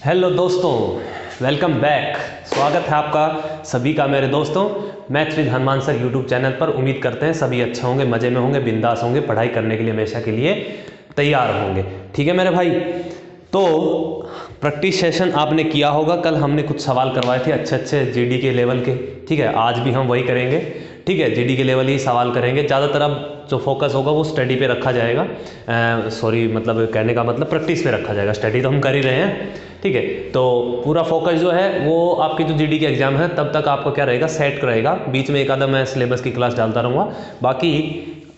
Hello दोस्तों, welcome back. स्वागत है आपका सभी का मेरे दोस्तों maths with Hanuman sir YouTube channel पर। उम्मीद करते हैं सभी अच्छे होंगे, मज़े में होंगे, बिंदास होंगे, पढ़ाई करने के लिए हमेशा के लिए तैयार होंगे। ठीक है मेरे भाई, तो प्रैक्टिस सेशन आपने किया होगा। कल हमने कुछ सवाल करवाए थे अच्छे अच्छे जीडी के लेवल के। ठीक है, आज भी हम वही करेंगे। ठीक है, जीडी के लेवल ही सवाल करेंगे। ज़्यादातर अब जो फोकस होगा वो स्टडी पे रखा जाएगा। मतलब कहने का मतलब प्रैक्टिस पे रखा जाएगा। स्टडी तो हम कर ही रहे हैं। ठीक है, तो पूरा फोकस जो है वो आपकी जो जीडी के एग्जाम है तब तक आपको क्या रहेगा, सेट रहेगा। बीच में एक आधा मैं सिलेबस की क्लास डालता रहूँगा, बाकी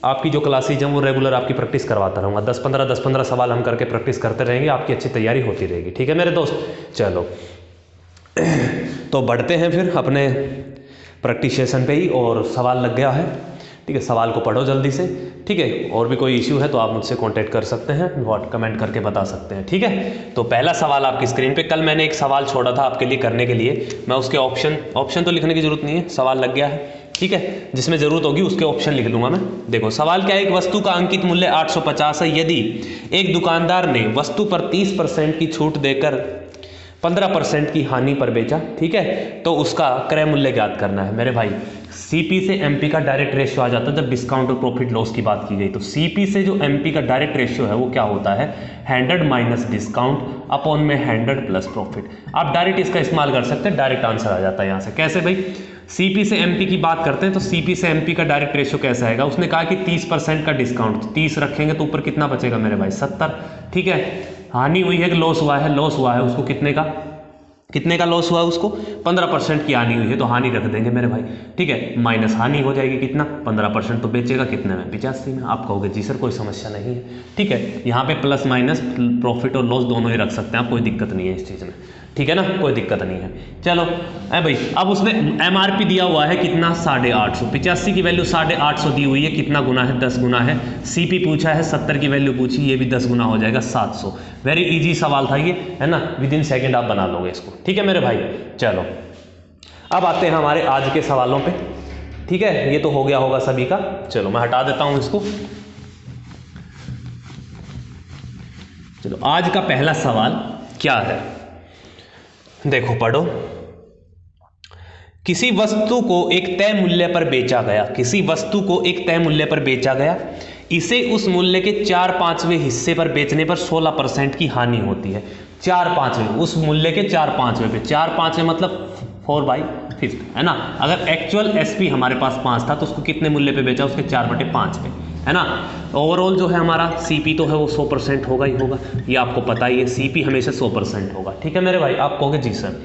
आपकी जो क्लासेज हैं वो रेगुलर आपकी प्रैक्टिस करवाता रहूँगा। 10-15 सवाल हम करके प्रैक्टिस करते रहेंगे, आपकी अच्छी तैयारी होती रहेगी। ठीक है मेरे दोस्त, चलो तो बढ़ते हैं फिर अपने प्रैक्टिस सेशन पे ही। और सवाल लग गया है। ठीक है, सवाल को पढ़ो जल्दी से। ठीक है, और भी कोई इश्यू है तो आप मुझसे कांटेक्ट कर सकते हैं, व्हाट कमेंट करके बता सकते हैं। ठीक है, तो पहला सवाल आपकी स्क्रीन पे, कल मैंने एक सवाल छोड़ा था आपके लिए करने के लिए। मैं उसके ऑप्शन तो लिखने की जरूरत नहीं है, सवाल लग गया है। ठीक है, जिसमें जरूरत होगी उसके ऑप्शन लिख दूंगा मैं। देखो सवाल क्या है, एक वस्तु का अंकित मूल्य 850 है। यदि एक दुकानदार ने वस्तु पर 30% की छूट देकर 15% की हानि पर बेचा, ठीक है, तो उसका क्रय मूल्य ज्ञात करना है। मेरे भाई सीपी से एमपी का डायरेक्ट रेशियो आ जाता है जब डिस्काउंट और प्रॉफिट लॉस की बात की गई। तो सीपी से जो एमपी का डायरेक्ट रेशियो है वो क्या होता है, 100 माइनस डिस्काउंट अपॉन में 100 प्लस प्रॉफिट। आप डायरेक्ट इसका इस्तेमाल कर सकते हैं, डायरेक्ट आंसर आ जाता है यहाँ से। कैसे भाई, सीपी से एमपी की बात करते हैं तो सीपी से एमपी का डायरेक्ट रेशियो कैसा आएगा। उसने कहा कि 30% का डिस्काउंट, 30 रखेंगे तो ऊपर कितना बचेगा मेरे भाई, 70। ठीक है, हानि हुई है कि लॉस हुआ है, लॉस हुआ है, उसको कितने का लॉस हुआ, उसको 15% की हानि हुई है तो हानि रख देंगे मेरे भाई। ठीक है, माइनस हानि हो जाएगी कितना, 15%, तो बेचेगा कितने में, 85 में। आप कहोगे जी सर कोई समस्या नहीं है। ठीक है, यहाँ पे प्लस माइनस प्रॉफिट और लॉस दोनों ही रख सकते हैं आप, कोई दिक्कत नहीं है इस चीज़ में। ठीक है ना, कोई दिक्कत नहीं है। चलो भाई, अब उसने एमआरपी दिया हुआ है कितना, 850। 85 की वैल्यू 850 दी हुई है, कितना गुना है, 10 गुना है। सीपी पूछा है, 70 की वैल्यू पूछी, ये भी 10 गुना हो जाएगा, 700। वेरी इजी सवाल था ये, है ना, विद इन सेकेंड आप बना लोगे इसको। ठीक है मेरे भाई, चलो अब आते हैं हमारे आज के सवालों पे। ठीक है, ये तो हो गया होगा सभी का। चलो मैं हटा देता हूं इसको। चलो आज का पहला सवाल क्या है, देखो पढ़ो। किसी वस्तु को एक तय मूल्य पर बेचा गया, किसी वस्तु को एक तय मूल्य पर बेचा गया, इसे उस मूल्य के 4/5वें हिस्से पर बेचने पर 16% की हानि होती है। 4/5वें, उस मूल्य के 4/5वें पे, 4/5वें मतलब 4/5, है ना। अगर एक्चुअल एसपी हमारे पास 5 था तो उसको कितने मूल्य पे बेचा, उसके 4/5 पे, है ना। ओवरऑल जो है हमारा सीपी तो है वो 100% होगा ही होगा, ये आपको पता ही है, सीपी हमेशा 100% होगा। ठीक है मेरे भाई, आप कहोगे जी सर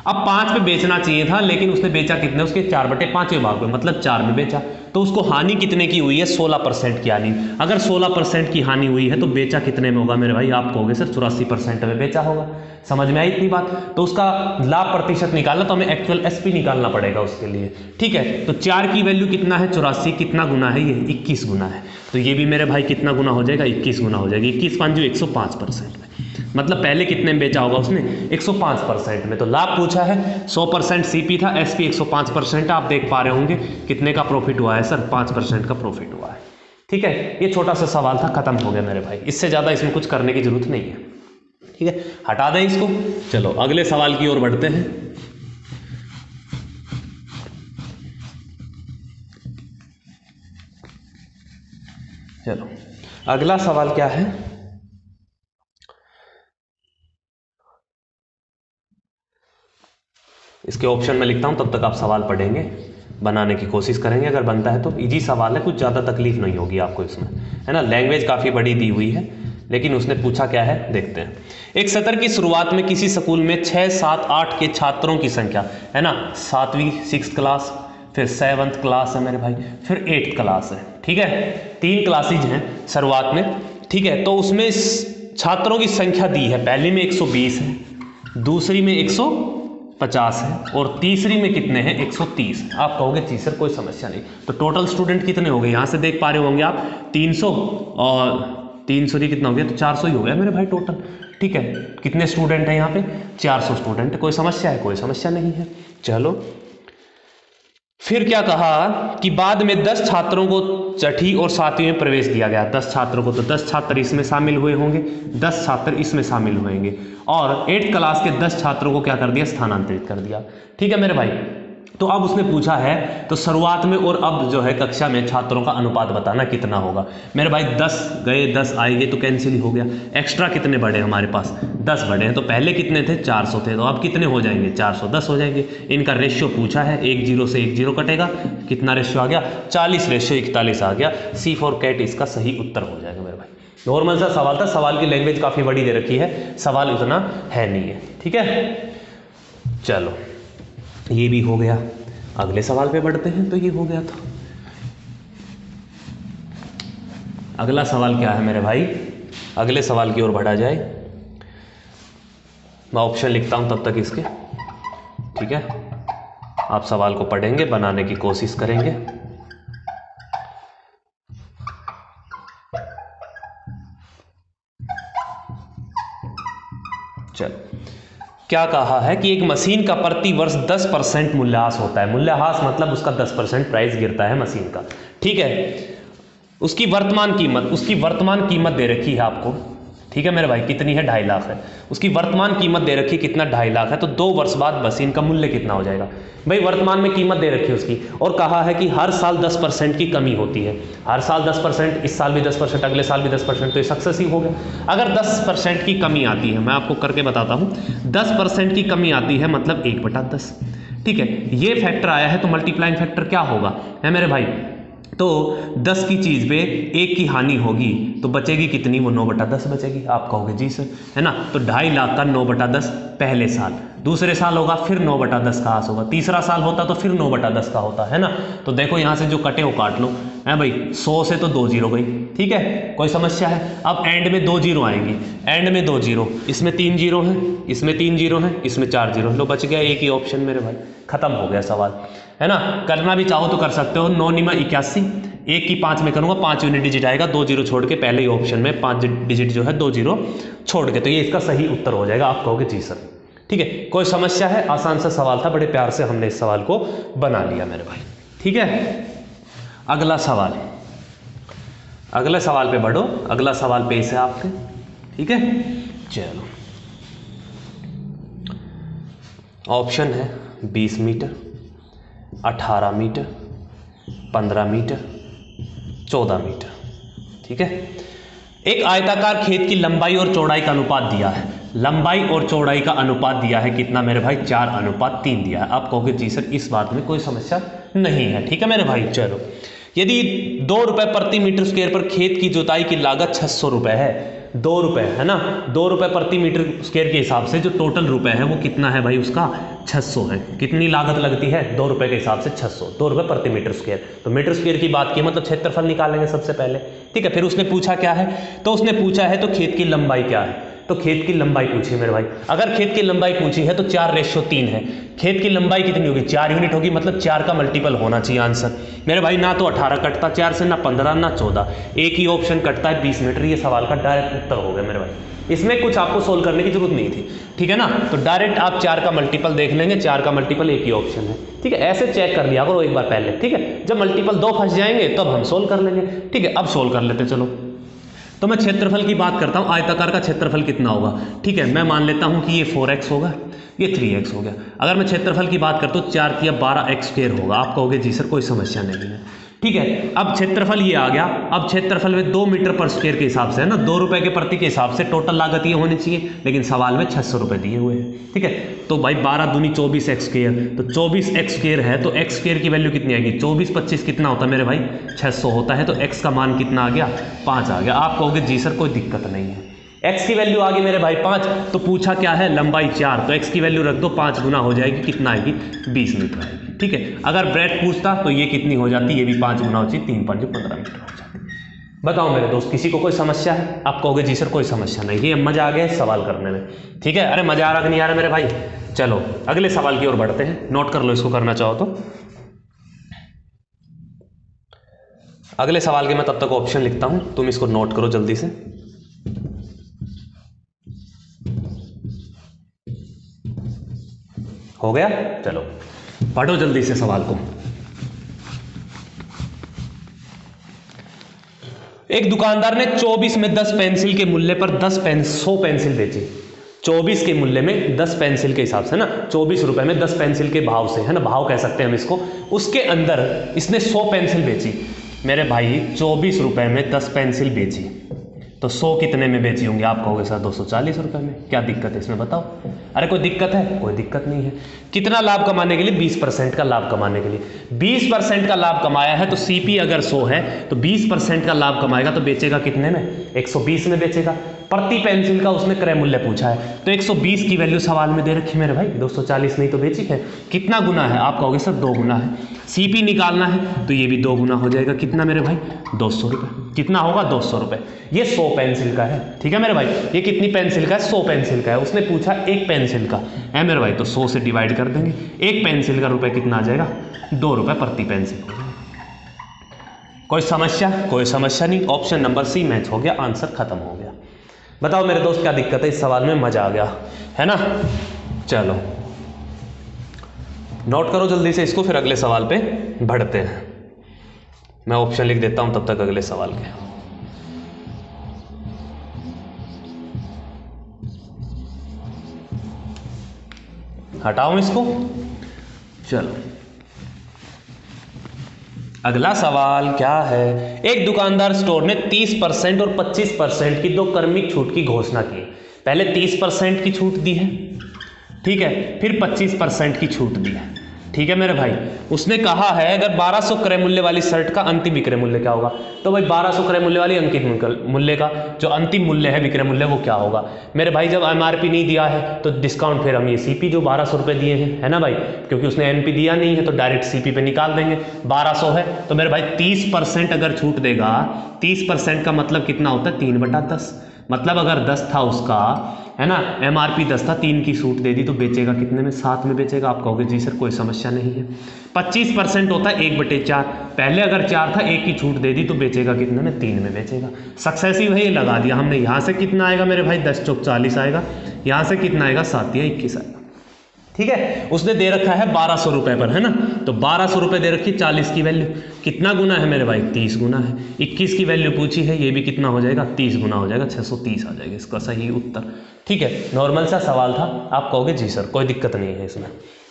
अब 5 पे बेचना चाहिए था, लेकिन उसने बेचा कितने, उसके 4/5वें भाग में, मतलब 4 में बेचा, तो उसको हानि कितने की हुई है, 16% की हानि। अगर 16% की हानि हुई है तो बेचा कितने में होगा मेरे भाई, आप कहोगे सर 84% में बेचा होगा। समझ में आई इतनी बात। तो उसका लाभ प्रतिशत निकालना तो हमें एक्चुअल एसपी निकालना पड़ेगा उसके लिए। ठीक है, तो 4 की वैल्यू कितना है, 84, कितना गुना है ये, 21 गुना है। तो ये भी मेरे भाई कितना गुना हो जाएगा, 21 गुना हो जाएगी। 21 5 105% में, मतलब पहले कितने में बेचा होगा उसने, 105% में। तो लाभ पूछा है, 100% सीपी था, एसपी 105%। आप देख पा रहे होंगे कितने का प्रॉफिट हुआ है सर, 5% का प्रॉफिट हुआ है। ठीक है, ये छोटा सा सवाल था, खत्म हो गया मेरे भाई। इससे ज्यादा इसमें कुछ करने की जरूरत नहीं है। ठीक है, हटा दें इसको। चलो अगले सवाल की ओर बढ़ते हैं। चलो अगला सवाल क्या है, इसके ऑप्शन में लिखता हूं, तब तक आप सवाल पढ़ेंगे, बनाने की कोशिश करेंगे। अगर बनता है तो इजी सवाल है, कुछ ज़्यादा तकलीफ नहीं होगी आपको इसमें, है ना। लैंग्वेज काफ़ी बड़ी दी हुई है, लेकिन उसने पूछा क्या है देखते हैं। एक सत्र की शुरुआत में किसी स्कूल में 6, 7, 8 के छात्रों की संख्या, है ना, 7वीं 6th क्लास, फिर 7th क्लास है मेरे भाई, फिर 8th क्लास है। ठीक है, 3 क्लासेज हैं शुरुआत में। ठीक है, तो उसमें छात्रों की संख्या दी है, पहली में 120 है, दूसरी में 150 है, और तीसरी में कितने हैं, 130। आप कहोगे जी सर कोई समस्या नहीं। तो टोटल स्टूडेंट कितने हो गए, यहाँ से देख पा रहे होंगे आप, 300 और 300 कितना हो गया, तो 400 ही हो गया मेरे भाई टोटल। ठीक है, कितने स्टूडेंट हैं यहाँ पे, 400 स्टूडेंट। कोई समस्या है, कोई समस्या नहीं है। चलो फिर क्या कहा कि बाद में 10 छात्रों को छठी और सातवीं में प्रवेश दिया गया। 10 छात्रों को, तो 10 छात्र इसमें शामिल हुए होंगे, 10 छात्र इसमें शामिल होंगे, और 8th क्लास के 10 छात्रों को क्या कर दिया, स्थानांतरित कर दिया। ठीक है मेरे भाई। तो अब उसने पूछा है तो शुरुआत में और अब जो है कक्षा में छात्रों का अनुपात बताना कितना होगा। मेरे भाई 10 गए 10 आएंगे तो कैंसिल ही हो गया। एक्स्ट्रा कितने बढ़े हमारे पास, 10 बढ़े हैं। तो पहले कितने थे, 400 थे, तो अब कितने हो जाएंगे, 410 हो जाएंगे। इनका रेशियो पूछा है, 1 0 से 1 0 कटेगा, कितना रेशियो आ गया, 40:41 आ गया। C फॉर कैट इसका सही उत्तर हो जाएगा मेरे भाई। नॉर्मल सा सवाल था, सवाल की लैंग्वेज काफ़ी बड़ी दे रखी है, सवाल उतना है नहीं है। ठीक है, चलो ये भी हो गया। अगले सवाल पे बढ़ते हैं। तो ये हो गया था। अगला सवाल क्या है मेरे भाई, अगले सवाल की ओर बढ़ा जाए। मैं ऑप्शन लिखता हूं तब तक इसके, ठीक है। आप सवाल को पढ़ेंगे, बनाने की कोशिश करेंगे। चलो, क्या कहा है कि एक मशीन का प्रति वर्ष 10% मूल्यह्रास होता है। मूल्यह्रास मतलब उसका 10% प्राइस गिरता है मशीन का। ठीक है, उसकी वर्तमान कीमत दे रखी है आपको। ठीक है मेरे भाई, कितनी है, 2.5 लाख है। उसकी वर्तमान कीमत दे रखी है कितना, 2.5 लाख है। तो 2 वर्ष बाद मशीन का मूल्य कितना हो जाएगा भाई, वर्तमान में कीमत दे रखी है उसकी, और कहा है कि हर साल 10% की कमी होती है। हर साल 10%, इस साल भी 10%, अगले साल भी 10%, तो ये सक्सेसिव हो गया। अगर 10% की कमी आती है, मैं आपको करके बताता हूँ, 10% की कमी आती है मतलब 1/10। ठीक है, ये फैक्टर आया है तो मल्टीप्लाइंग फैक्टर क्या होगा है मेरे भाई, तो 10 की चीज़ पे 1 की हानि होगी तो बचेगी कितनी, वो 9/10 बचेगी। आप कहोगे जी सर, है ना। तो 2.5 लाख का 9/10 पहले साल, दूसरे साल होगा फिर 9/10 का आस होगा, तीसरा साल होता तो फिर 9/10 का होता है ना। तो देखो यहाँ से जो कटे वो काट लो, है भाई। 100 से तो 2 0 गई, ठीक है, कोई समस्या है। अब एंड में 2 0 आएंगी, एंड में 2 0, इसमें 3 0 है, इसमें 3 0 है, इसमें 4 0, लो बच गया एक ही ऑप्शन मेरे भाई, खत्म हो गया सवाल, है ना। करना भी चाहो तो कर सकते हो। 9 9 81, 1 की 5 में करूँगा, 5 यूनिट डिजिट आएगा, 2 0 छोड़ के, पहले ही ऑप्शन में 5 डिजिट जो है 2 0 छोड़ के, तो ये इसका सही उत्तर हो जाएगा। आप कहोगे जी सर, ठीक है, कोई समस्या है। आसान सा सवाल था, बड़े प्यार से हमने इस सवाल को बना लिया मेरे भाई। ठीक है, अगला सवाल, अगले सवाल पे बढ़ो। अगला सवाल पेश है आपके, ठीक है। चलो, ऑप्शन है 20 मीटर, 18 मीटर, 15 मीटर, 14 मीटर। ठीक है, एक आयताकार खेत की लंबाई और चौड़ाई का अनुपात दिया है। लंबाई और चौड़ाई का अनुपात दिया है कितना मेरे भाई, 4:3 दिया है। आप कहोगे जी सर इस बात में कोई समस्या नहीं है, ठीक है मेरे भाई। चलो, यदि 2 रुपये प्रति मीटर स्क्वायर पर खेत की जुताई की लागत 600 रुपये है, 2 रुपये है ना, 2 रुपये प्रति मीटर स्क्वायर के हिसाब से जो टोटल रुपए है वो कितना है भाई, उसका 600 है। कितनी लागत लगती है, 2 रुपये के हिसाब से 600, 2 रुपये प्रति मीटर स्क्वायर। तो मीटर स्क्वायर की बात की मतलब क्षेत्रफल निकालेंगे सबसे पहले, ठीक है। फिर उसने पूछा क्या है, तो उसने पूछा है तो खेत की लंबाई क्या है, तो खेत की लंबाई पूछी मेरे भाई। अगर खेत की लंबाई पूछी है तो 4:3 है। खेत की लंबाई कितनी होगी, 4 यूनिट होगी, मतलब 4 का मल्टीपल होना चाहिए आंसर मेरे भाई। ना तो 18 कटता 4 से, ना 15, ना 14, एक ही ऑप्शन कटता है 20 मीटर। ये सवाल का डायरेक्ट उत्तर हो गया मेरे भाई, इसमें कुछ आपको सोल्व करने की जरूरत नहीं थी, ठीक है ना। तो डायरेक्ट आप 4 का मल्टीपल देख लेंगे, 4 का मल्टीपल एक ही ऑप्शन है, ठीक है। ऐसे चेक कर लिया करो एक बार पहले, ठीक है। जब मल्टीपल 2 फंस जाएंगे तब हम सोल्व कर लेंगे, ठीक है। अब सोल्व कर लेते चलो। तो मैं क्षेत्रफल की बात करता हूँ, आयताकार का क्षेत्रफल कितना होगा, ठीक है। मैं मान लेता हूँ कि ये 4x होगा, ये 3x हो गया। अगर मैं क्षेत्रफल की बात करता हूँ, 4 किया 12x² होगा। आप कहोगे जी सर कोई समस्या नहीं है, ठीक है। अब क्षेत्रफल ये आ गया। अब क्षेत्रफल में 2 मीटर पर स्क्वायर के हिसाब से है ना, 2 रुपये के प्रति के हिसाब से टोटल लागत ये होनी चाहिए, लेकिन सवाल में 600 रुपये दिए हुए हैं, ठीक है। तो भाई 12 दूनी 24x², तो 24x² है तो x² की वैल्यू कितनी आएगी, 24 25 कितना होता है मेरे भाई, 600 होता है। तो x का मान कितना आ गया, 5 आ गया। आप कहोगे जी सर कोई दिक्कत नहीं है, x की वैल्यू आ गई मेरे भाई 5। तो पूछा क्या है, लंबाई 4, तो x की वैल्यू रख दो, 5 गुना हो जाएगी, कितना आएगी, 20 मीटर आएगी, ठीक है। अगर ब्रेड पूछता तो ये कितनी हो जाती, ये भी 5 गुना हो जाती, 3 5 15 मीटर हो जाती। बताओ मेरे दोस्त, किसी को कोई समस्या है? आप कहोगे जी सर कोई समस्या नहीं है, मजा आ गया इस सवाल करने में, ठीक है। अरे मजा आ रहा कि नहीं आ रहा मेरे भाई। चलो अगले सवाल की ओर बढ़ते हैं, नोट कर लो इसको करना चाहो तो। अगले सवाल के मैं तब तक ऑप्शन लिखता हूं, तुम इसको नोट करो जल्दी से। हो गया, चलो पढ़ो जल्दी से सवाल को। एक दुकानदार ने 24 में 10 पेंसिल के मूल्य पर 100 पेंसिल बेची। 24 के मूल्य में 10 पेंसिल के हिसाब से ना, 24 रुपए में 10 पेंसिल के भाव से, है ना, भाव कह सकते हैं हम इसको। उसके अंदर इसने 100 पेंसिल बेची। मेरे भाई 24 रुपए में 10 पेंसिल बेची तो 100 कितने में बेची होंगी? आप कहोगे सर 240 रुपए में। क्या दिक्कत है इसमें बताओ? अरे कोई दिक्कत है? कोई दिक्कत नहीं है। कितना लाभ कमाने के लिए? 20% का लाभ कमाने के लिए। 20% का लाभ कमाया है तो सीपी अगर 100 है तो 20% का लाभ कमाएगा तो बेचेगा कितने में? 120 में बेचेगा। प्रति पेंसिल का उसने क्रय मूल्य पूछा है तो 120 की वैल्यू सवाल में दे रखी है मेरे भाई, 240 नहीं तो बेची है। कितना गुना है? आप कहोगे सर 2 गुना है। सीपी निकालना है तो ये भी 2 गुना हो जाएगा। कितना मेरे भाई? 200 रुपये। कितना होगा? 200 रुपये। ये 100 पेंसिल का है, ठीक है मेरे भाई। ये कितनी पेंसिल का है? 100 पेंसिल का है। उसने पूछा 1 पेंसिल का है मेरे भाई, तो 100 से डिवाइड कर देंगे। 1 पेंसिल का रुपये कितना आ जाएगा? 2 रुपये प्रति पेंसिल। कोई समस्या? कोई समस्या नहीं। ऑप्शन नंबर सी मैच हो गया, आंसर खत्म हो गया। बताओ मेरे दोस्त क्या दिक्कत है इस सवाल में? मजा आ गया है ना? चलो नोट करो जल्दी से इसको, फिर अगले सवाल पे बढ़ते हैं। मैं ऑप्शन लिख देता हूं तब तक अगले सवाल के। हटाऊं इसको? चलो अगला सवाल क्या है? एक दुकानदार स्टोर ने 30% और 25% की 2 क्रमिक छूट की घोषणा की। पहले 30% की छूट दी है, ठीक है, फिर 25% की छूट दी है, ठीक है मेरे भाई। उसने कहा है अगर 1200 क्रय मूल्य वाली शर्ट का अंतिम विक्रय मूल्य क्या होगा? तो भाई 1200 क्रय मूल्य वाली अंकित मूल्य का जो अंतिम मूल्य है, विक्रय मूल्य, वो क्या होगा मेरे भाई? जब एमआरपी नहीं दिया है तो डिस्काउंट, फिर हम ये सीपी जो 1200 रुपये दिए हैं, है ना भाई, क्योंकि उसने एनपी दिया नहीं है तो डायरेक्ट सीपी पे निकाल देंगे। 1200 है तो मेरे भाई 30% अगर छूट देगा, 30% का मतलब कितना होता है? 3/10। मतलब अगर 10 था उसका, है ना, एमआरपी 10 था, 3 की छूट दे दी तो बेचेगा कितने में? 7 में बेचेगा। आप कहोगे जी सर कोई समस्या नहीं है। 25% होता है 1/4। पहले अगर 4 था, 1 की छूट दे दी तो बेचेगा कितने में? 3 में बेचेगा। सक्सेसिव है, ये लगा दिया हमने। यहाँ से कितना आएगा मेरे भाई? 10 चौक 40 आएगा। यहाँ से कितना आएगा? 7 या 21 आएगा, ठीक है। उसने दे रखा है 1200 रुपये पर, है ना, तो 1200 रुपये दे रखी, 40 की वैल्यू। कितना गुना है मेरे भाई? 30 गुना है। 21 की वैल्यू पूछी है, ये भी कितना हो जाएगा? 30 गुना हो जाएगा, 630 आ जाएगा इसका सही उत्तर, ठीक है। नॉर्मल सा सवाल था। आप कहोगे जी सर कोई दिक्कत नहीं है इसमें,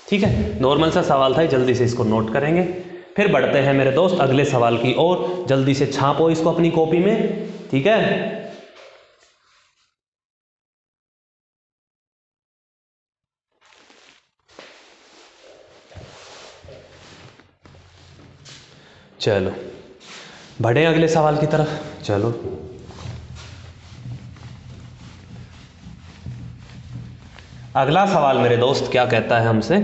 ठीक है, नॉर्मल सा सवाल था। जल्दी से इसको नोट करेंगे, फिर बढ़ते हैं मेरे दोस्त अगले सवाल की ओर। जल्दी से छापो इसको अपनी कॉपी में, ठीक है। चलो बढ़े अगले सवाल की तरफ। चलो अगला सवाल मेरे दोस्त क्या कहता है हमसे?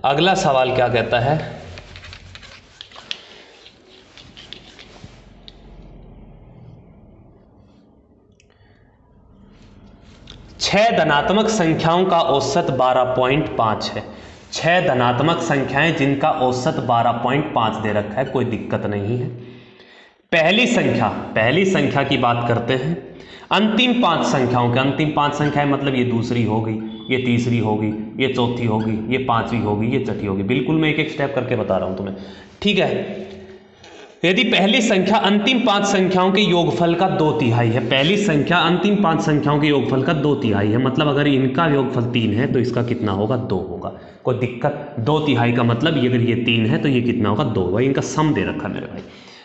अगला सवाल क्या कहता है? छह धनात्मक संख्याओं का औसत 12.5 है। 6 धनात्मक संख्याएं जिनका औसत 12.5 दे रखा है, कोई दिक्कत नहीं है। पहली संख्या की बात करते हैं। अंतिम 5 संख्याओं के, अंतिम 5 संख्याएं मतलब ये दूसरी होगी, ये तीसरी होगी, ये चौथी होगी, ये पांचवी होगी, ये छठी होगी। बिल्कुल मैं एक एक स्टेप करके बता रहा हूं तुम्हें, ठीक है। यदि पहली संख्या अंतिम 5 संख्याओं के योगफल का 2/3 है, पहली संख्या अंतिम 5 संख्याओं के योगफल का 2/3 है, मतलब अगर इनका योगफल 3 है तो इसका कितना होगा? 2 होगा। कोई दिक्कत? 2/3 का मतलब अगर ये 3 है तो ये कितना होगा? 2 होगा। इनका सम दे रखा है मेरे भाई।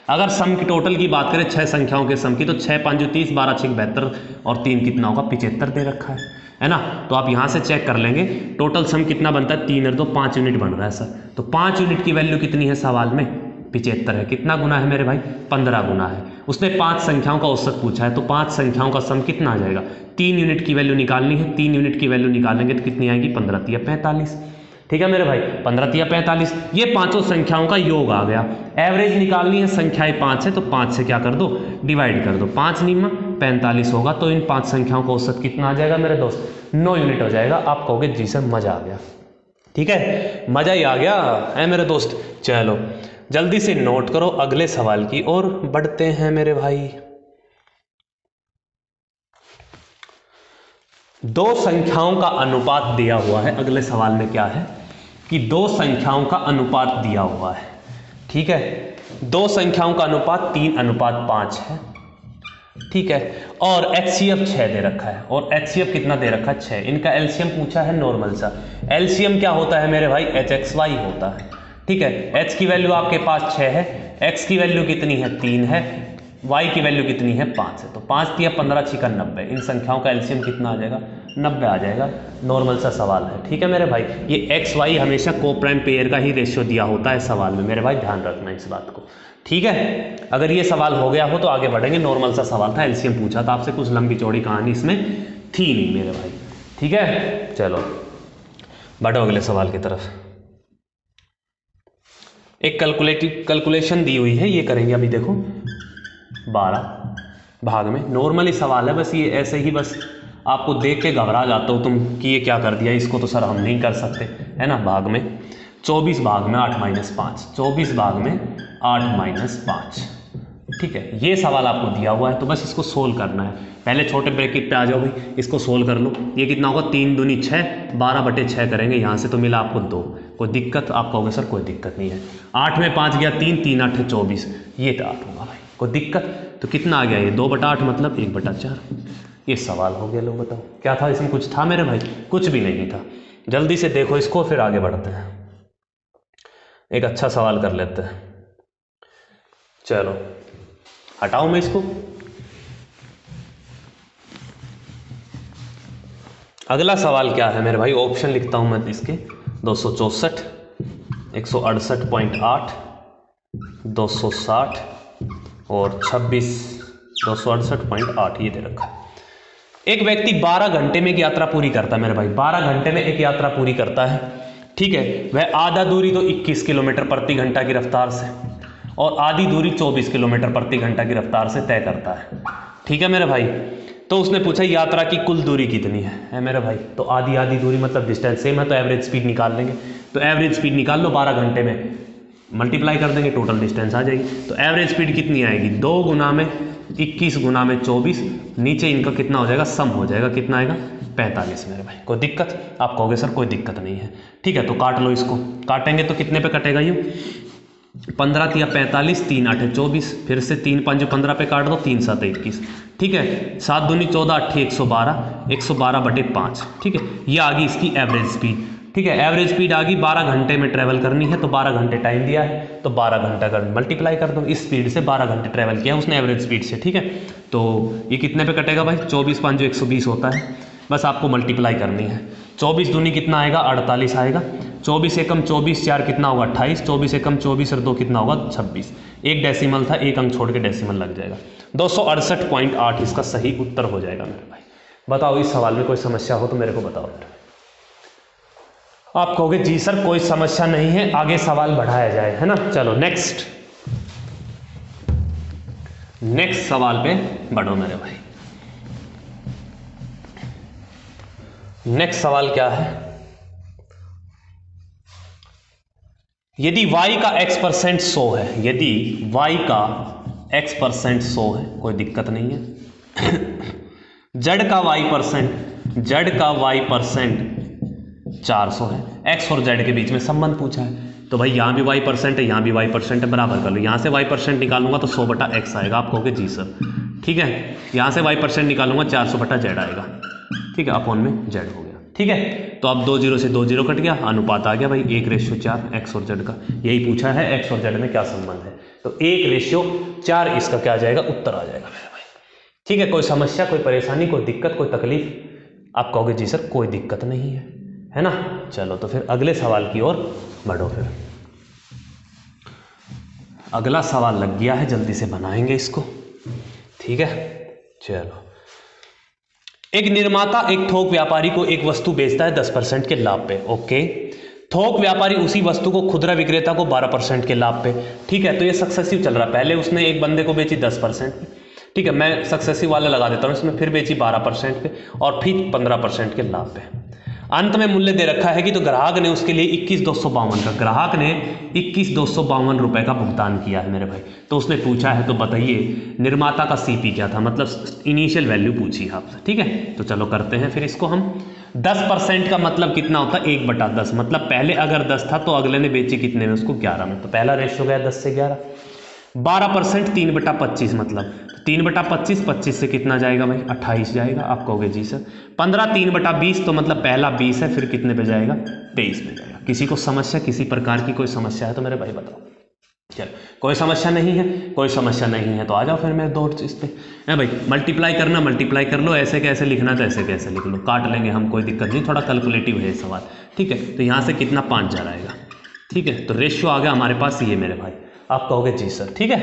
अगर सम की टोटल की बात करें 6 संख्याओं के सम की, तो 6 5 30, 12 6 72 और 3 कितना होगा? 75 दे रखा है ना। तो आप यहाँ से चेक कर लेंगे टोटल सम कितना बनता है? 3 और 2 5 यूनिट बन रहा है सर। तो 5 यूनिट की वैल्यू कितनी है सवाल में? 75 है। कितना गुना है मेरे भाई? 15 गुना है। उसने 5 संख्याओं का औसत पूछा है तो 5 संख्याओं का सम कितना आ जाएगा? 3 यूनिट की वैल्यू निकालनी है। 3 यूनिट की वैल्यू निकालेंगे तो कितनी आएगी? 15 या 45, ठीक है मेरे भाई, 15 या 45। ये पांचों संख्याओं का योग आ गया। एवरेज निकालनी है, संख्याएं 5 है तो 5 से क्या कर दो? डिवाइड कर दो। 5 निम्न 45 होगा, तो इन 5 संख्याओं का औसत कितना आ जाएगा मेरे दोस्त? 9 यूनिट हो जाएगा। आप कहोगे जी सर मजा आ गया, ठीक है, मजा ही आ गया है मेरे दोस्त। चलो जल्दी से नोट करो, अगले सवाल की ओर बढ़ते हैं मेरे भाई। 2 संख्याओं का अनुपात दिया हुआ है। अगले सवाल में क्या है कि 2 संख्याओं का अनुपात दिया हुआ है, ठीक है। 2 संख्याओं का अनुपात 3:5 है, ठीक है। और HCF 6 दे रखा है, और HCF कितना दे रखा है 6। इनका एलसीएम पूछा है नॉर्मल सा। एलसीएम क्या होता है मेरे भाई, HXY होता है। ठीक है, H की वैल्यू आपके पास 6 है, X की वैल्यू कितनी है 3 है, Y की वैल्यू कितनी है 5 है। तो 5 तिया 15 छिका 90, इन संख्याओं का एलसीएम कितना आ जाएगा 90 आ जाएगा। नॉर्मल सा सवाल है। ठीक है मेरे भाई, ये XY हमेशा कोप्राइम पेयर का ही रेशियो दिया होता है सवाल में मेरे भाई, ध्यान रखना इस बात को। ठीक है, अगर ये सवाल हो गया हो तो आगे बढ़ेंगे। नॉर्मल सा सवाल था, एलसीएम पूछा था आपसे, कुछ लंबी चौड़ी कहानी इसमें थी नहीं मेरे भाई। ठीक है, चलो बढ़ो अगले सवाल की तरफ। एक कैलकुलेशन दी हुई है, ये करेंगे अभी। देखो 12 भाग में, नॉर्मली सवाल है, बस ये ऐसे ही, बस आपको देख के घबरा जाते हो तुम कि ये क्या कर दिया, इसको तो सर हम नहीं कर सकते, है ना। भाग में 24 भाग में 8 - 5, 24 भाग में 8 - 5। ठीक है, ये सवाल आपको दिया हुआ है तो बस इसको सोल्व करना है। पहले छोटे ब्रैकेट पे आ जाओ भाई, इसको सोल्व कर लो। ये कितना होगा 3 दूनी 6, 12/6 करेंगे, यहाँ से तो मिला आपको 2। कोई दिक्कत, आप कहोगे सर कोई दिक्कत नहीं है। 8 में 5 गया 3, 3 8 24, ये तो 8 होगा भाई। कोई दिक्कत तो कितना आ गया ये 2/8 मतलब 1/4। ये सवाल हो गया। लोग बताओ क्या था इसमें, कुछ था मेरे भाई? कुछ भी नहीं था। जल्दी से देखो इसको, फिर आगे बढ़ते हैं। एक अच्छा सवाल कर लेते हैं। चलो हटाऊं मैं इसको। अगला सवाल क्या है मेरे भाई, ऑप्शन लिखता हूं मैं इसके। 264, 168.8, 260 और 26, 268.8 ये दे रखा है। एक व्यक्ति 12 घंटे में एक यात्रा पूरी करता है मेरे भाई, 12 घंटे में एक यात्रा पूरी करता है। ठीक है, वह आधा दूरी तो 21 किलोमीटर प्रति घंटा की रफ्तार से और आधी दूरी 24 किलोमीटर प्रति घंटा की रफ्तार से तय करता है। ठीक है मेरे भाई, तो उसने पूछा यात्रा की कुल दूरी कितनी है मेरे भाई। तो आधी आधी दूरी मतलब डिस्टेंस सेम है, तो एवरेज स्पीड निकाल लेंगे। तो एवरेज स्पीड निकाल लो, 12 घंटे में मल्टीप्लाई कर देंगे, टोटल डिस्टेंस आ जाएगी। तो एवरेज स्पीड कितनी आएगी, 2 गुना में 21 गुना में 24, नीचे इनका कितना हो जाएगा, सम हो जाएगा, कितना आएगा 45 मेरे भाई। कोई दिक्कत? आप कहोगे सर कोई दिक्कत नहीं है। ठीक है, तो काट लो इसको। काटेंगे तो कितने पे कटेगा ये, 15 तिया 45, 3 8 24, फिर से 3 5 15 पे काट दो, 3 7 21। ठीक है, 7 दूनी 14, 8 112, 112/5। ठीक है, ये आ गई इसकी एवरेज स्पीड। ठीक है, एवरेज स्पीड आ गई। 12 घंटे में ट्रैवल करनी है, तो 12 घंटे टाइम दिया है, तो 12 घंटा का मल्टीप्लाई कर दो। इस स्पीड से 12 घंटे ट्रैवल किया उसने एवरेज स्पीड से। ठीक है, तो ये कितने पे कटेगा भाई, 24 5 120 होता है। बस आपको मल्टीप्लाई करनी है। 24 दूनी कितना आएगा, 48 आएगा। 24 एकम 24, 4 कितना होगा 28, 24 एकम 24 और 2 कितना होगा 26। एक डेसिमल था, एक अंक छोड़ के डेसिमल लग जाएगा। 268.8 इसका सही उत्तर हो जाएगा मेरे भाई। बताओ इस सवाल में कोई समस्या हो तो मेरे को बताओ। आप कहोगे जी सर कोई समस्या नहीं है, आगे सवाल बढ़ाया जाए, है ना। चलो नेक्स्ट सवाल पे बढ़ो मेरे भाई। नेक्स्ट सवाल क्या है, यदि y का x% 100 है, यदि y का x% 100 है, कोई दिक्कत नहीं है। z का y% 400 है, x और z के बीच में संबंध पूछा है। तो भाई यहाँ भी y% है, यहाँ भी y% है, बराबर कर लो। यहाँ से y% निकालूंगा तो 100/x आएगा। आप कहोगे जी सर, ठीक है। यहाँ से y% निकालूंगा 400/z आएगा। ठीक है, अपॉन में z हो गया। ठीक है, तो अब 2 0 से 2 0 कट गया, अनुपात आ गया भाई 1:4 x और z का। यही पूछा है x और z में क्या संबंध है, तो 1:4 इसका क्या आ जाएगा, उत्तर आ जाएगा मेरे भाई। ठीक है, कोई समस्या, कोई परेशानी, कोई दिक्कत, कोई तकलीफ? आप कहोगे जी सर कोई दिक्कत नहीं है ना। चलो तो फिर अगले सवाल की ओर बढ़ो। फिर अगला सवाल लग गया है, जल्दी से बनाएंगे इसको। ठीक है, चलो। एक निर्माता एक थोक व्यापारी को एक वस्तु बेचता है 10% के लाभ पे। ओके, थोक व्यापारी उसी वस्तु को खुदरा विक्रेता को 12% के लाभ पे। ठीक है, तो ये सक्सेसिव चल रहा है। पहले उसने एक बंदे को बेची 10%। ठीक है, मैं सक्सेसिव वाला लगा देता हूँ इसमें, फिर बेची 12% पे और फिर 15% के लाभ पे। अंत में मूल्य दे रखा है कि तो ग्राहक ने उसके लिए 21,252 का, ग्राहक ने 21,252 रुपए का भुगतान किया है मेरे भाई। तो उसने पूछा है, तो बताइए निर्माता का सीपी क्या था, मतलब इनिशियल वैल्यू पूछी है आपसे। ठीक है, तो चलो करते हैं फिर इसको हम। 10% का मतलब कितना होता है, 1/10। मतलब पहले अगर 10 था तो अगले ने बेची कितने में, उसको 11 में। तो पहला रेशियो गया 10 से 11। 12% 3/25 मतलब 3/25, 25 से कितना जाएगा भाई 28 जाएगा। आप कहोगे जी सर 15 3/20 तो मतलब पहला 20 है, फिर कितने पे जाएगा 23 पे जाएगा। किसी को समस्या, किसी प्रकार की कोई समस्या है तो मेरे भाई बताओ। चलो कोई समस्या नहीं है, कोई समस्या नहीं है तो आ जाओ फिर मेरे दो चीज़ पे है भाई। मल्टीप्लाई करना मल्टीप्लाई कर लो, ऐसे कैसे लिखना तो ऐसे कैसे लिख लो, काट लेंगे हम, कोई दिक्कत नहीं, थोड़ा कैलकुलेटिव है सवाल, ठीक है। तो यहाँ से कितना 5 जा आएगा, ठीक है। तो रेशियो आ गया हमारे पास ये मेरे भाई। आप कहोगे जी सर, ठीक है।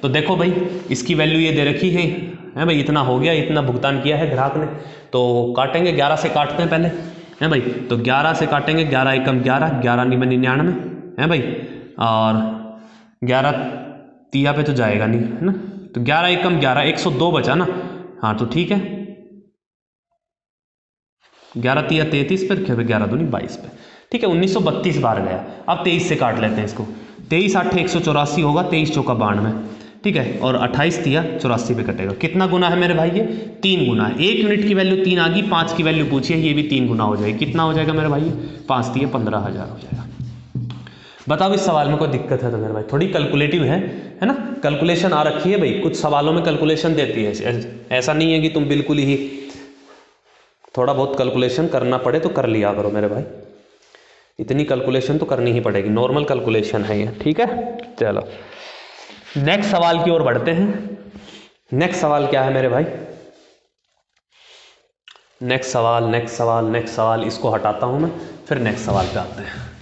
तो देखो भाई इसकी वैल्यू ये दे रखी है भाई, इतना हो गया, इतना भुगतान किया है ग्राहक ने। तो काटेंगे 11 से काटते हैं पहले है भाई। तो 11 से काटेंगे, 11 एकम 11, 11 निबन 99 है भाई, और 11 तिया पे तो जाएगा नहीं है ना, तो 11 एकम 11, 102 बचा ना। हाँ तो ठीक है, 11 तिया 33 पे, 11 दूनी 22 पे, ठीक है। 1932 बार गया। अब 23 से काट लेते हैं इसको, 23 8 184 होगा, 23 चौका 92, ठीक है। और 28 तिया 84 पे कटेगा। कितना गुना है मेरे भाई ये 3 गुना है। 1 यूनिट की वैल्यू 3 आ गई, 5 की वैल्यू पूछी है, ये भी 3 गुना हो जाएगी। कितना हो जाएगा मेरे भाई 5 तिया 15,000 हो जाएगा। बताओ इस सवाल में कोई दिक्कत है तो मेरे भाई, थोड़ी कैलकुलेटिव है ना, कैलकुलेशन आ रखी है भाई, कुछ सवालों में कैलकुलेशन देती है, ऐसा नहीं है कि तुम बिल्कुल ही थोड़ा बहुत कैलकुलेशन करना पड़े तो कर लिया करो मेरे भाई, इतनी कैलकुलेशन तो करनी ही पड़ेगी, नॉर्मल कैलकुलेशन है ये, ठीक है। चलो नेक्स्ट सवाल की ओर बढ़ते हैं। नेक्स्ट सवाल क्या है मेरे भाई, नेक्स्ट सवाल, इसको हटाता हूं मैं, फिर नेक्स्ट सवाल पे आते हैं।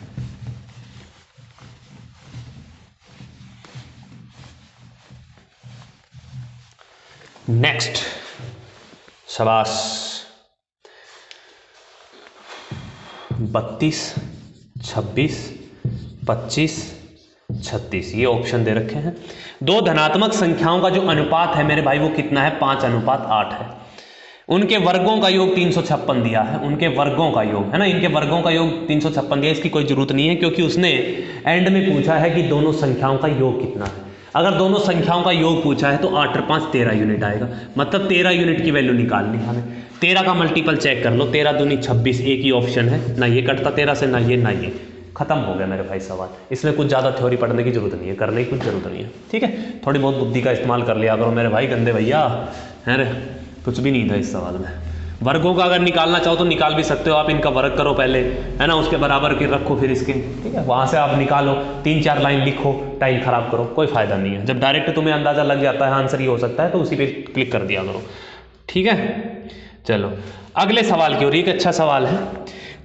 नेक्स्ट शाबाश 32 26 25 36 ये ऑप्शन दे रखे हैं। दो धनात्मक संख्याओं का जो अनुपात है मेरे भाई वो कितना है 5:8 है। उनके वर्गों का योग 356 दिया है, उनके वर्गों का योग है ना, इनके वर्गों का योग 356 दिया। इसकी कोई जरूरत नहीं है क्योंकि उसने एंड में पूछा है कि दोनों संख्याओं का योग कितना है। अगर दोनों संख्याओं का योग पूछा है तो 8 और 5 13 यूनिट आएगा, मतलब 13 यूनिट की वैल्यू निकालनी है हमें। 13 का मल्टीपल चेक कर लो, 13 दूनी 26, एक ही ऑप्शन है, ना ये कटता 13 से, ना ये खत्म हो गया मेरे भाई सवाल। इसमें कुछ ज़्यादा थ्योरी पढ़ने की जरूरत नहीं है, करने की कुछ जरूरत नहीं है, ठीक है। थोड़ी बहुत बुद्धि का इस्तेमाल कर लिया करो मेरे भाई, गंदे भैया है रे, कुछ भी नहीं था इस सवाल में। वर्गों का अगर निकालना चाहो तो निकाल भी सकते हो आप, इनका वर्ग करो पहले है ना, उसके बराबर की रखो फिर इसके, ठीक है। वहाँ से आप निकालो, 3-4 लाइन लिखो, टाइम खराब करो, कोई फायदा नहीं है। जब डायरेक्ट तुम्हें अंदाजा लग जाता है आंसर ये हो सकता है तो उसी पे क्लिक कर दिया करो, ठीक है। चलो अगले सवाल की ओर, एक अच्छा सवाल है।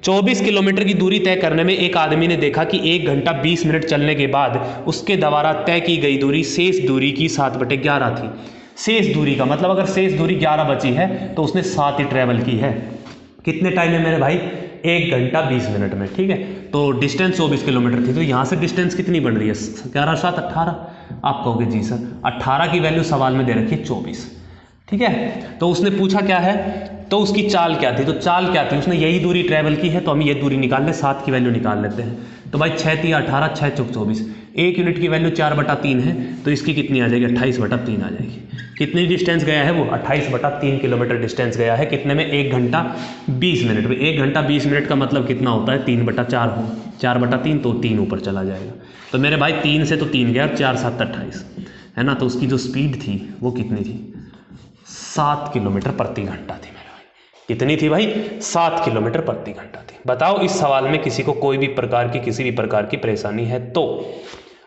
24 किलोमीटर की दूरी तय करने में एक आदमी ने देखा कि 1 घंटा 20 मिनट चलने के बाद उसके द्वारा तय की गई दूरी शेष दूरी की 7/11 थी। शेष दूरी का मतलब अगर शेष दूरी 11 बची है तो उसने 7 ही ट्रेवल की है। कितने टाइम में मेरे भाई 1 घंटा 20 मिनट में, ठीक है। तो डिस्टेंस 24 किलोमीटर थी, तो यहाँ से डिस्टेंस कितनी बन रही है 11 7 18। आप कहोगे जी सर 18 की वैल्यू सवाल में दे रखी है 24, ठीक है। तो उसने पूछा क्या है, तो उसकी चाल क्या थी, तो चाल क्या थी, उसने यही दूरी ट्रेवल की है तो हम ये दूरी निकाल ले, 7 की वैल्यू निकाल लेते हैं। तो भाई 6 3 18, 6 चौक 24, 1 यूनिट की वैल्यू 4/3 है, तो इसकी कितनी आ जाएगी 28/3 आ जाएगी। कितनी डिस्टेंस गया है वो 28/3 किलोमीटर डिस्टेंस गया है। कितने में 1 घंटा 20 मिनट में। 1 घंटा 20 मिनट का मतलब कितना होता है 3/4 हो, 4/3 तो 3 ऊपर चला जाएगा। तो मेरे भाई 3 से तो 3 गया, 4 7 28 है ना। तो उसकी जो स्पीड थी वो कितनी थी 7 किलोमीटर प्रति घंटा थी मेरे भाई। कितनी थी भाई 7 किलोमीटर प्रति घंटा थी। बताओ इस सवाल में किसी को कोई भी प्रकार की किसी भी प्रकार की परेशानी है तो,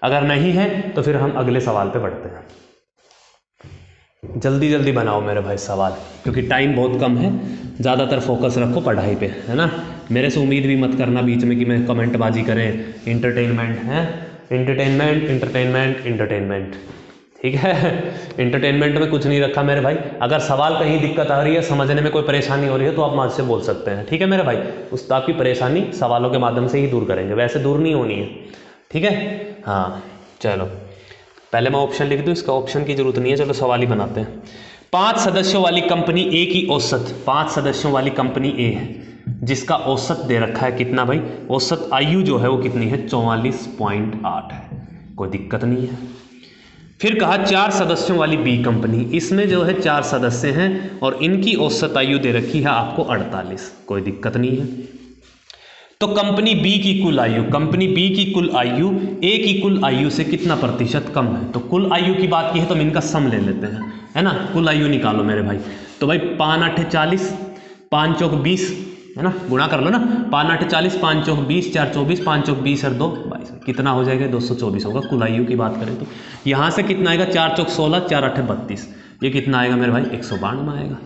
अगर नहीं है तो फिर हम अगले सवाल पे बढ़ते हैं। जल्दी जल्दी बनाओ मेरे भाई सवाल, क्योंकि टाइम बहुत कम है, ज़्यादातर फोकस रखो पढ़ाई पे है ना। मेरे से उम्मीद भी मत करना बीच में कि मैं कमेंटबाजी करें, इंटरटेनमेंट है, इंटरटेनमेंट इंटरटेनमेंट इंटरटेनमेंट, ठीक है। इंटरटेनमेंट में कुछ नहीं रखा मेरे भाई। अगर सवाल कहीं दिक्कत आ रही है, समझने में कोई परेशानी हो रही है तो आप मुझसे बोल सकते हैं, ठीक है मेरे भाई। उस आपकी परेशानी सवालों के माध्यम से ही दूर करेंगे, वैसे दूर नहीं होनी है, ठीक है। हाँ चलो पहले मैं ऑप्शन लिख दूँ, इसका ऑप्शन की जरूरत नहीं है, चलो सवाल ही बनाते हैं। 5 सदस्यों वाली कंपनी ए की औसत, 5 सदस्यों वाली कंपनी ए है जिसका औसत दे रखा है कितना भाई, औसत आयु जो है वो कितनी है 44.8 है, कोई दिक्कत नहीं है। फिर कहा 4 सदस्यों वाली बी कंपनी, इसमें जो है 4 सदस्य हैं और इनकी औसत आयु दे रखी है आपको 48, कोई दिक्कत नहीं है। तो कंपनी बी की कुल आयु, कंपनी बी की कुल आयु ए की कुल आयु से कितना प्रतिशत कम है। तो कुल आयु की बात की है तो हम इनका सम ले लेते हैं, है ना। कुल आयु निकालो मेरे भाई। तो भाई 5 8 40, 5 चौक 20, है ना, गुणा कर लो ना। 5 8 40, 5 चौक 20, 4 24, 5 चौक 20 और 2 22, कितना हो जाएगा 224 होगा कुल आयु की बात करें तो। यहाँ से कितना आएगा 4 चौक 16, 4 8 32, ये कितना आएगा मेरे भाई 192 आएगा।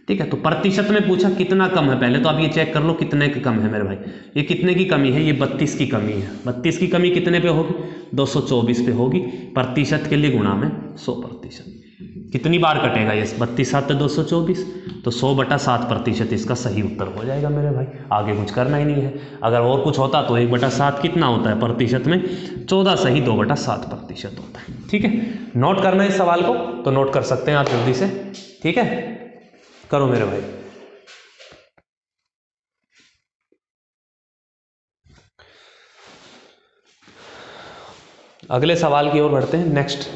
ठीक है, तो प्रतिशत में पूछा कितना कम है, पहले तो आप ये चेक कर लो कितने की कम है मेरे भाई। ये कितने की कमी है, ये 32 की कमी है। 32 की कमी कितने पे होगी 224 पे होगी। प्रतिशत के लिए गुणा में 100%। कितनी बार कटेगा ये 32 7 224, तो 100/7% इसका सही उत्तर हो जाएगा मेरे भाई। आगे कुछ करना ही नहीं है। अगर और कुछ होता तो 1/7 कितना होता है प्रतिशत में 14 सही 2/7% होता है। ठीक है, नोट करना है इस सवाल को तो नोट कर सकते हैं आप जल्दी से। ठीक है, करो मेरे भाई। अगले सवाल की ओर बढ़ते हैं। नेक्स्ट,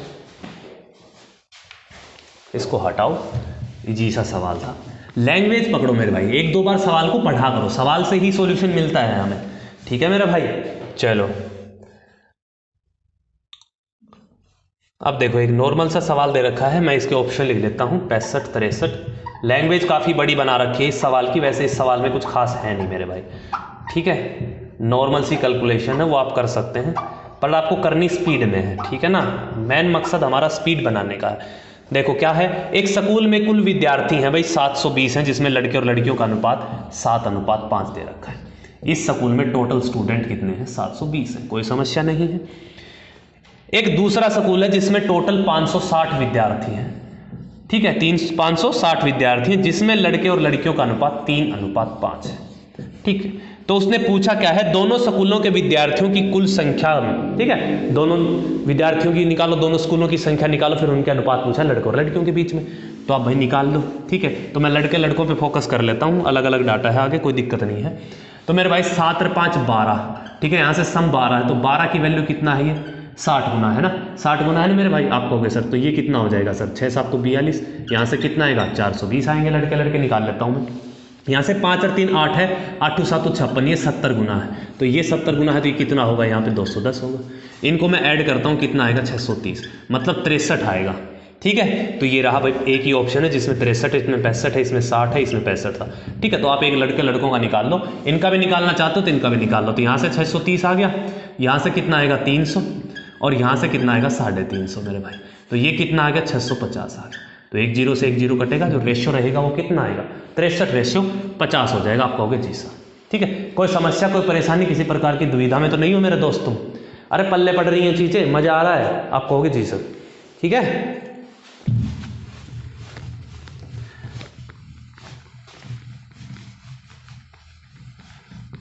इसको हटाओ, इजी सा सवाल था। लैंग्वेज पकड़ो मेरे भाई, 1 2 बार सवाल को पढ़ा करो, सवाल से ही सॉल्यूशन मिलता है हमें। ठीक है मेरा भाई, चलो अब देखो एक नॉर्मल सा सवाल दे रखा है, मैं इसके ऑप्शन लिख लेता हूँ 65 63। लैंग्वेज काफ़ी बड़ी बना रखी है इस सवाल की, वैसे इस सवाल में कुछ खास है नहीं मेरे भाई। ठीक है, नॉर्मल सी कैलकुलेशन है वो आप कर सकते हैं, पर आपको करनी स्पीड में है। ठीक है ना, मेन मकसद हमारा स्पीड बनाने का है। देखो क्या है, एक स्कूल में कुल विद्यार्थी हैं भाई 720 हैं, जिसमें लड़के और लड़कियों का अनुपात 7:5 दे रखा है। इस स्कूल में टोटल स्टूडेंट कितने हैं 720 हैं, कोई समस्या नहीं है। एक दूसरा स्कूल है जिसमें टोटल 560 विद्यार्थी हैं। ठीक है, 560 विद्यार्थी हैं, जिसमें लड़के और लड़कियों का अनुपात 3:5 है। ठीक है, तो उसने पूछा क्या है, दोनों स्कूलों के विद्यार्थियों की कुल संख्या। ठीक है, दोनों विद्यार्थियों की निकालो, दोनों स्कूलों की संख्या निकालो, फिर उनके अनुपात पूछा लड़कों और लड़कियों के बीच में, तो आप भाई निकाल लो। ठीक है, तो मैं लड़के लड़कों पे फोकस कर लेता हूँ, अलग अलग डाटा है आगे, कोई दिक्कत नहीं है। तो मेरे भाई 7 और 5 12। ठीक है, यहाँ से सम 12 है, तो 12 की वैल्यू कितना है, ये 60 गुना है ना, 60 गुना है ना मेरे भाई। आप कहोगे सर तो ये कितना हो जाएगा सर, 6 7 तो 42, यहाँ से कितना आएगा 420 आएंगे। लड़के लड़के निकाल लेता हूँ मैं। यहाँ से 5 और 3 8 है, 8 2 7 तो 56, ये 70 गुना है, तो ये 70 गुना है, तो ये कितना होगा यहाँ पे 210 होगा। इनको मैं ऐड करता हूँ, कितना आएगा 630, मतलब 63 आएगा। ठीक है, तो ये रहा भाई एक ही ऑप्शन है जिसमें 63 है, इसमें 65 है, इसमें 60 है, इसमें 65 था। ठीक है, तो आप एक लड़के लड़कों का निकाल लो, इनका भी निकालना चाहते हो तो इनका भी निकाल लो। तो यहाँ से 630 आ गया, यहाँ से कितना आएगा 300, और यहाँ से कितना आएगा 350 मेरे भाई। तो ये कितना आ गया 650 आ गया। तो 1 0 से 1 0 कटेगा, जो रेशियो रहेगा वो कितना आएगा 63:50 हो जाएगा। आप कहोगे जी सर। ठीक है, कोई समस्या कोई परेशानी किसी प्रकार की दुविधा में तो नहीं हो मेरे दोस्त तुम? अरे पल्ले पड़ रही हैं चीजें, मजा आ रहा है? आप कहोगे जी सर। ठीक है,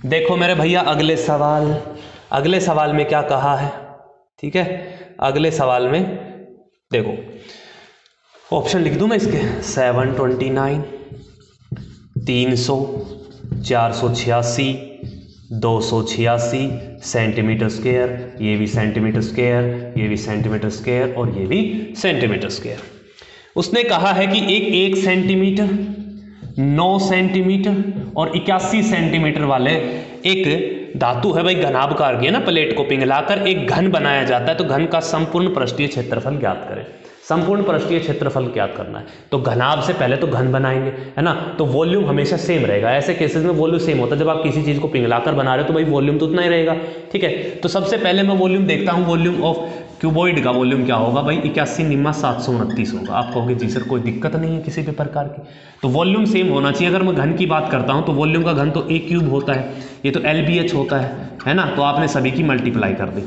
देखो मेरे भैया अगले सवाल में क्या कहा है। ठीक है, अगले सवाल में देखो ऑप्शन लिख दूं मैं इसके, 729, 300, 486, 286 सेंटीमीटर स्क्वायर, ये भी सेंटीमीटर स्क्वायर, ये भी सेंटीमीटर स्क्वायर, और ये भी सेंटीमीटर स्क्वायर। उसने कहा है कि 1 सेंटीमीटर, 9 सेंटीमीटर और 81 सेंटीमीटर वाले एक धातु है भाई, घनाभकार की है ना, प्लेट को पिघलाकर एक घन बनाया जाता है। तो घन का संपूर्ण पृष्ठीय क्षेत्रफल ज्ञात करें। संपूर्ण पृष्ठीय क्षेत्रफल ज्ञात करना है, तो घनाभ से पहले तो घन बनाएंगे, है ना। तो वॉल्यूम हमेशा सेम रहेगा, ऐसे केसेस में वॉल्यूम सेम होता है। जब आप किसी चीज को पिघलाकर बना रहे हो तो भाई वॉल्यूम तो उतना ही रहेगा। ठीक है, तो सबसे पहले मैं वॉल्यूम देखता हूँ, वॉल्यूम ऑफ क्यूबॉइड का वॉल्यूम क्या होगा भाई 81 होगा। आप कहोगे जी सर कोई दिक्कत नहीं है किसी भी प्रकार की, तो वॉल्यूम सेम होना चाहिए। अगर मैं घन की बात करता हूँ तो वॉल्यूम का घन तो a क्यूब होता है, ये तो LBH होता है ना। तो आपने सभी की मल्टीप्लाई कर दी।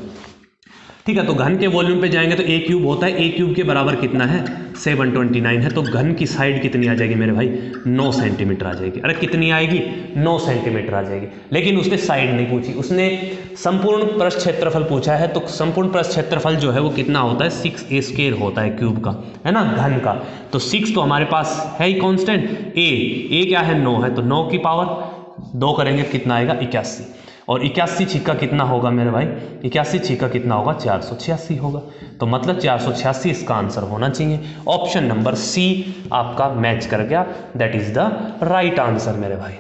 ठीक है, तो घन के वॉल्यूम पे जाएंगे तो a क्यूब होता है, a क्यूब के बराबर कितना है 729 है। तो घन की साइड कितनी आ जाएगी मेरे भाई 9 सेंटीमीटर आ जाएगी। अरे कितनी आएगी 9 सेंटीमीटर आ जाएगी। लेकिन उसने साइड नहीं पूछी, उसने संपूर्ण पृष्ठ क्षेत्रफल पूछा है। तो संपूर्ण पृष्ठ क्षेत्रफल जो है वो कितना होता है 6a² होता है क्यूब का, है ना, घन का। तो 6 तो हमारे पास है ही कॉन्स्टेंट, a क्या है 9 है, तो 9 की पावर 2 करेंगे कितना आएगा 81, और 81 छिक्का कितना होगा मेरे भाई 81 छिक्का कितना होगा 486 होगा। तो मतलब 486 इसका आंसर होना चाहिए। ऑप्शन नंबर सी आपका मैच कर गया, that is the right answer मेरे भाई।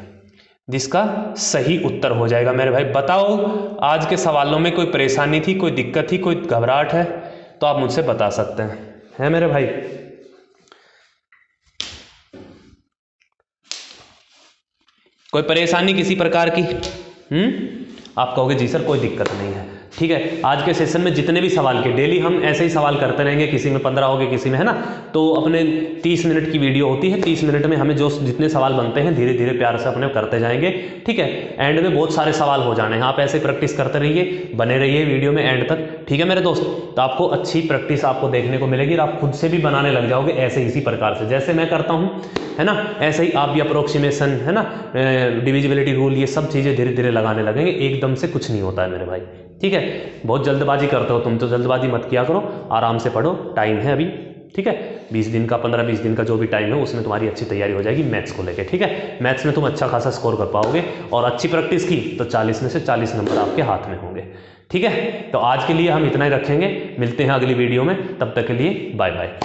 जिसका सही उत्तर हो जाएगा। मेरे भाई बताओ, आज के सवालों में कोई परेशानी थी, कोई दिक्कत थी, कोई घबराहट है तो आप मुझसे बता सकते हैं मेरे भाई। कोई परेशानी किसी प्रकार की? आप कहोगे जी सर कोई दिक्कत नहीं है। ठीक है, आज के सेशन में जितने भी सवाल के डेली हम ऐसे ही सवाल करते रहेंगे, किसी में 15 हो गए, किसी में, है ना। तो अपने 30 मिनट की वीडियो होती है, 30 मिनट में हमें जो जितने सवाल बनते हैं धीरे धीरे प्यार से अपने करते जाएंगे। ठीक है, एंड में बहुत सारे सवाल हो जाने हैं। आप ऐसे प्रैक्टिस करते रहिए, बने रहिए वीडियो में एंड तक। ठीक है मेरे दोस्त, तो आपको अच्छी प्रैक्टिस आपको देखने को मिलेगी और आप खुद से भी बनाने लग जाओगे ऐसे इसी प्रकार से जैसे मैं करता हूँ, है ना। ऐसे ही आप भी अप्रोक्सीमेशन, है ना, डिविजिबिलिटी रूल, ये सब चीज़ें धीरे धीरे लगाने लगेंगे। एकदम से कुछ नहीं होता है मेरे भाई। ठीक है, बहुत जल्दबाजी करते हो तुम, तो जल्दबाजी मत किया करो, आराम से पढ़ो, टाइम है अभी। ठीक है, 20 दिन का, 15-20 दिन का जो भी टाइम है उसमें तुम्हारी अच्छी तैयारी हो जाएगी मैथ्स को लेकर। ठीक है, मैथ्स में तुम अच्छा खासा स्कोर कर पाओगे और अच्छी प्रैक्टिस की तो 40 में से 40 नंबर आपके हाथ में होंगे। ठीक है, तो आज के लिए हम इतना ही रखेंगे, मिलते हैं अगली वीडियो में, तब तक के लिए बाय बाय।